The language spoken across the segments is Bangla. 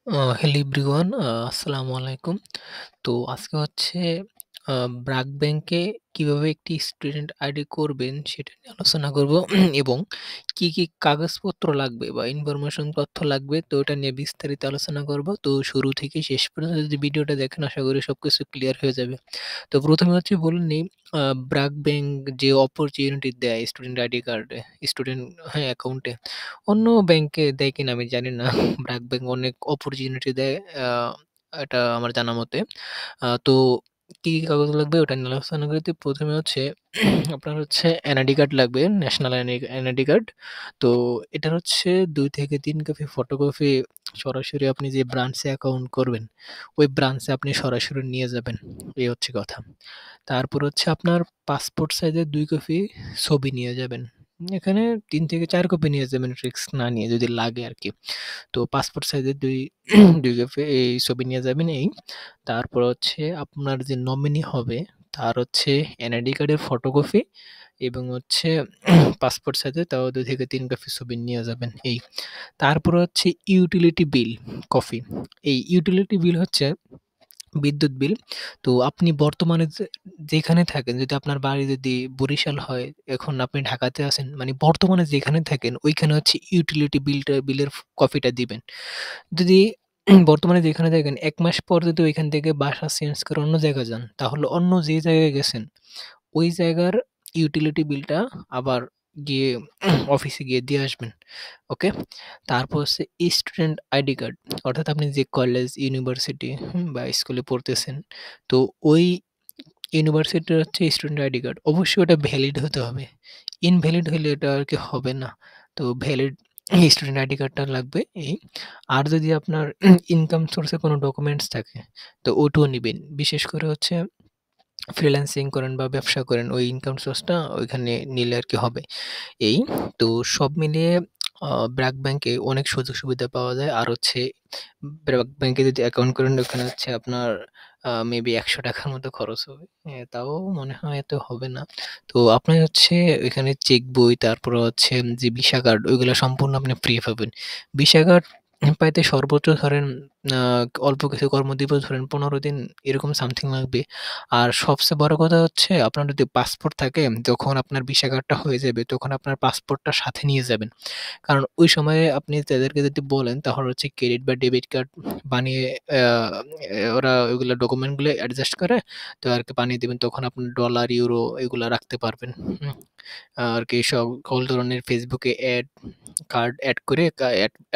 হ্যালো এভরিওয়ান, আসসালামু আলাইকুম। তো আজকে হচ্ছে ব্র্যাক ব্যাংকে কিভাবে একটি স্টুডেন্ট আইডি করবেন সেটা নিয়ে আলোচনা করব এবং কি কাগজপত্র লাগবে বা ইনফরমেশন তথ্য লাগবে তো এটা নিয়ে বিস্তারিত আলোচনা করব। তো শুরু থেকে শেষ পর্যন্ত যদি ভিডিওটা দেখেন আশা করি সবকিছু ক্লিয়ার হয়ে যাবে। তো প্রথমে হচ্ছে বলে নেই, ব্র্যাক ব্যাংক যে অপরচুনিটি দেয় স্টুডেন্ট আইডি কার্ডে, স্টুডেন্ট অ্যাকাউন্টে, অন্য ব্যাংকে দেয় কিনা আমি জানি না। ব্র্যাক ব্যাংক অনেক অপরচুনিটি দেয়, আ এটা আমার জানা মতে। তো কি কাগজ লাগবে ওটা নিয়ে আলোচনা করি। প্রথমে হচ্ছে আপনার হচ্ছে এনআইডি কার্ড লাগবে, ন্যাশনাল এনআইডি কার্ড। তো এটার হচ্ছে ২ থেকে ৩ কপি ফটোকপি সরাসরি আপনি যে ব্রাঞ্চে অ্যাকাউন্ট করবেন, ওই ব্রাঞ্চে আপনি সরাসরি নিয়ে যাবেন। এই হচ্ছে কথা। তারপর হচ্ছে আপনার পাসপোর্ট সাইজের ২ কপি ছবি নিয়ে যাবেন। এখানে ৩ থেকে ৪ কপি নিয়ে যাবেন রিস্ক না নিয়ে যদি লাগে আরকি। তো পাসপোর্ট সাইজের ২ কপি এই ছবি নিয়ে যাবেন এই। তারপর হচ্ছে আপনার যে নমিনি হবে তার হচ্ছে এনআইডি কার্ডের ফটোকপি এবং হচ্ছে পাসপোর্ট সাইজের তাও ২ থেকে ৩ কপি ছবি নিয়ে যাবেন এই। তারপর হচ্ছে ইউটিলিটি বিল কপি। এই ইউটিলিটি বিল হচ্ছে বিদ্যুৎ বিল। তো আপনি বর্তমানে যেখানে থাকেন, যদি আপনার বাড়ি যদি বরিশাল হয়, এখন আপনি ঢাকাতে আছেন, মানে বর্তমানে যেখানে থাকেন ওইখানে হচ্ছে ইউটিলিটি বিলের কপিটা দিবেন। যদি বর্তমানে যেখানে থাকেন ১ মাস পর যদি ওইখান থেকে বাসা চেঞ্জ করে অন্য জায়গায় যান, তাহলে অন্য যে জায়গায় গেছেন ওই জায়গার ইউটিলিটি বিলটা আবার গিয়ে অফিসে গিয়ে দিয়ে আসবেন। ওকে? তারপর হচ্ছে স্টুডেন্ট আইডি কার্ড। অর্থাৎ আপনি যে কলেজ, ইউনিভার্সিটি বা স্কুলে পড়তেছেন, তো ওই ইউনিভার্সিটির হচ্ছে স্টুডেন্ট আইডি কার্ড। অবশ্যই ওটা ভ্যালিড হতে হবে। ইনভ্যালিড হইলে ওটা আরকি হবে না। তো ভ্যালিড স্টুডেন্ট আইডি কার্ডটা লাগবে এই। আর যদি আপনার ইনকাম সোর্স এ কোনো ডকুমেন্টস থাকে, তো ওটাও নিবেন। বিশেষ করে হচ্ছে ফ্রিল্যান্সিং করেন বা ব্যবসা করেন, ওই ইনকাম সোর্সটা ওইখানে নিলে আরকি হবে। এই। তো সব মিলিয়ে ব্র্যাক ব্যাংকে অনেক সুযোগ সুবিধা পাওয়া যায়। আর হচ্ছে ব্র্যাক ব্যাংকে যদি অ্যাকাউন্ট করেন ওখানে হচ্ছে আপনার মেবি ৳১০০ র মতো খরচ হবে। তাও মনে হয় এত হবে না। তো আপনার হচ্ছে এখানে চেক বই, তারপরে হচ্ছে যে ভিসা কার্ড ওইগুলা সম্পূর্ণ আপনি ফ্রি পাবেন। ভিসা কার্ড পাইতে সর্বোচ্চ ধরেন আ অল্প কিছু কর্মদিবস ধরেন ১৫ দিন এরকম সামথিং লাগবে। আর সবচেয়ে বড় কথা হচ্ছে আপনার যদি পাসপোর্ট থাকে, যখন আপনার ভিসা কার্ডটা হয়ে যাবে তখন আপনার পাসপোর্টটা সাথে নিয়ে যাবেন। কারণ ওই সময়ে আপনি তাদেরকে যদি বলেন তাহলে হচ্ছে ক্রেডিট বা ডেবিট কার্ড বানিয়ে আ ওরা ওইগুলা ডকুমেন্ট গুলো অ্যাডজাস্ট করে তো আরকি বানিয়ে দিবেন। তখন আপনার ডলার, ইউরো এগুলা রাখতে পারবেন। আরকি সকল ধরনের Facebook এ কার্ড এড করে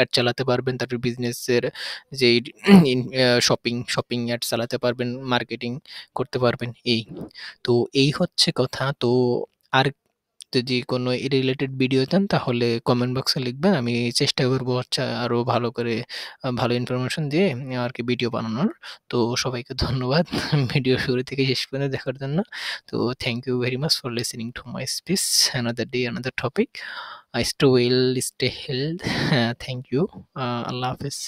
এড চালাতে পারবেন। তারপর বিজনেসের যেই শপিং এড চালাতে পারবেন, মার্কেটিং করতে পারবেন এই। তো এই হচ্ছে কথা। তো আর যদি কোনো রিলেটেড ভিডিও চান তাহলে কমেন্ট বক্সে লিখবেন। আমি চেষ্টা করব হচ্ছে আরো ভালো করে ভালো ইনফরমেশন দিয়ে আরকি ভিডিও বানানোর। তো সবাইকে ধন্যবাদ ভিডিও শুরু থেকে শেষ পর্যন্ত দেখার জন্য। তো thank you very much for listening to my speech. Another day, another topic. Stay well, stay health. Thank you. আল্লাহ হাফেজ।